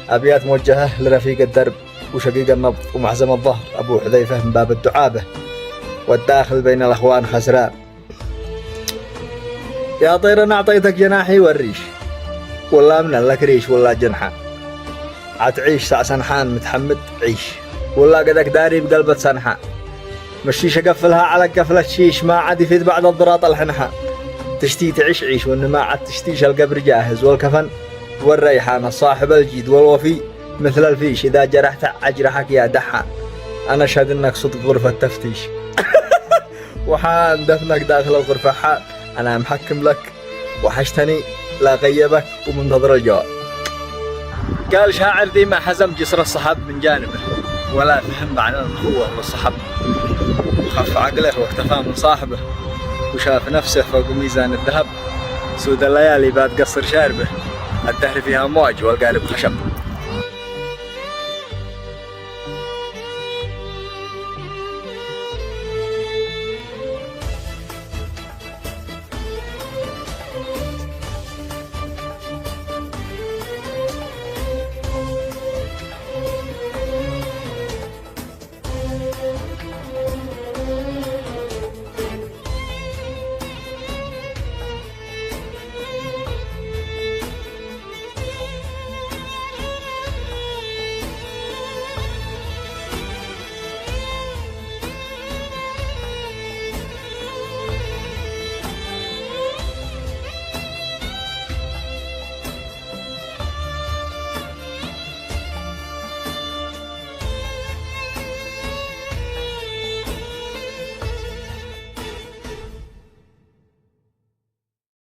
أبيات موجهة لرفيق الدرب وشقيق النبض ومعزم الظهر أبو حذيفة من باب الدعابة، والداخل بين الأخوان خسران. يا طير أنا أعطيتك جناحي والريش، والله من لك ريش والله جنحة، عتعيش ساع سنحان متحمد عيش، والله قدك داري بقلبة سنحة، مشيش أقفلها على قفلة شيش، ما عاد يفيد بعد الضراط الحنحة، تشتي تعيش عيش وإن ما عاد تشتيش القبر جاهز، والكفن والريحان الصاحب الجيد والوفي مثل الفيش، إذا جرحت أجرحك يا دحان، أنا أشهد إنك صدق غرفة تفتيش. وحان دفنك داخل الغرفة حان، أنا محكم لك وحشتني لا غيبك ومنتظر الجواب. قال شاعر ذي ما حزم جسر الصحاب من جانبه، ولا فهم معنى الأخوة والصحب، وخف عقله واكتفى من صاحبه، وشاف نفسه فوق ميزان الذهب، سود الليالي بعد قصر شاربه، الدهر فيها موج والقارب خشب.